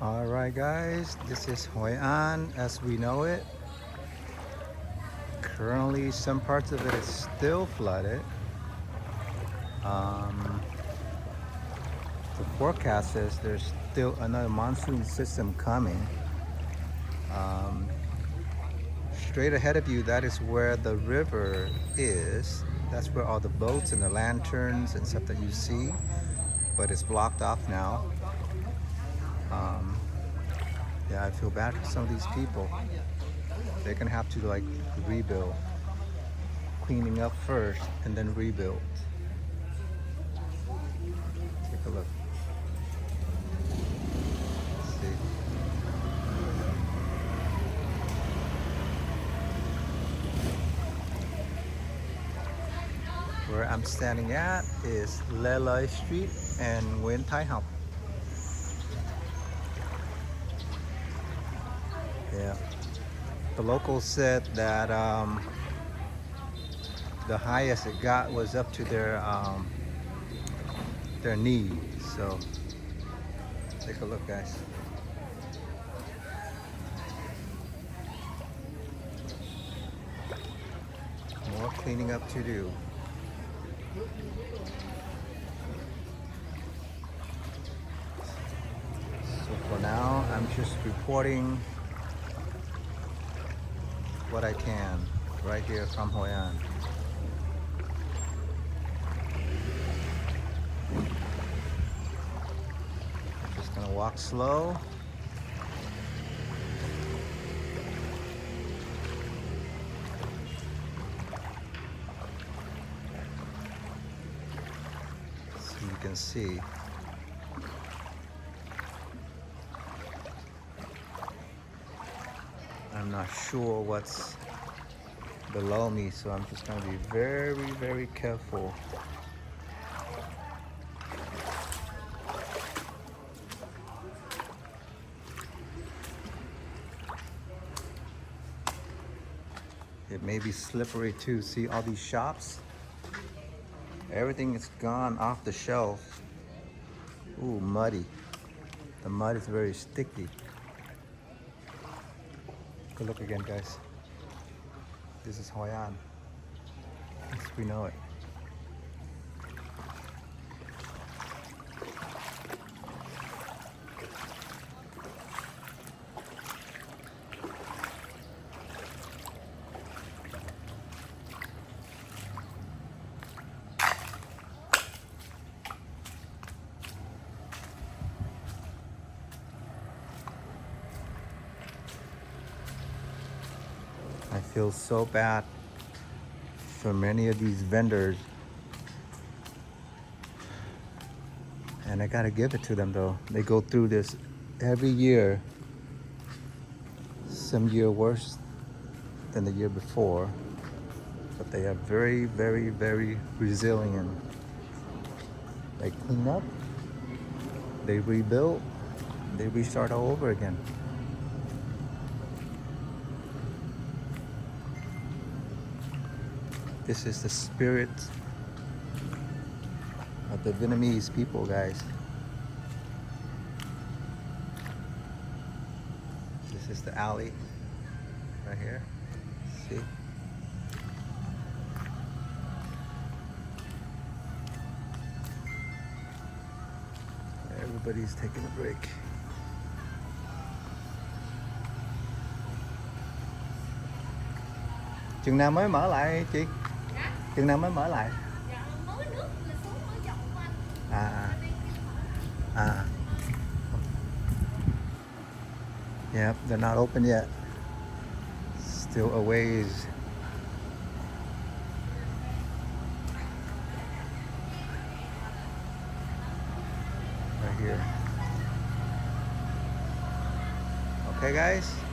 Alright guys, this is Hoi An as we know it. Currently some parts of it is still flooded. The forecast says there's still another monsoon system coming. Straight ahead of you, that is where the river is. That's where all the boats and the lanterns and stuff that you see, but it's blocked off now. Yeah, I feel bad for some of these people. They're gonna have to like rebuild, cleaning up first and then rebuild. Take a look. Let's see. Where I'm standing at is Le Lai Street and Nguyen Thai Học. Yeah. The locals said that the highest it got was up to their knees. So take a look, guys. More cleaning up to do. So for now, I'm just reporting what I can right here from Hoi An. Just gonna walk slow. So you can see. I'm not sure what's below me, so I'm just going to be very, very careful. It may be slippery too. See all these shops? Everything is gone off the shelf. Ooh, muddy. The mud is very sticky. Good look again, guys. This is Hoi An, as we know it. I feel so bad for many of these vendors, and I gotta give it to them though. They go through this every year, some year worse than the year before, but they are very, very, very resilient. They clean up, they rebuild, they restart all over again. This is the spirit of the Vietnamese people, guys. This is the alley right here. See? Everybody's taking a break. Chừng nào mới mở lại chị? Chừng nào mới mở lại? Dạ, mới nước là xuống mới dọn của anh. À. Yep, they're not open yet. Still a ways. Right here. Okay, guys.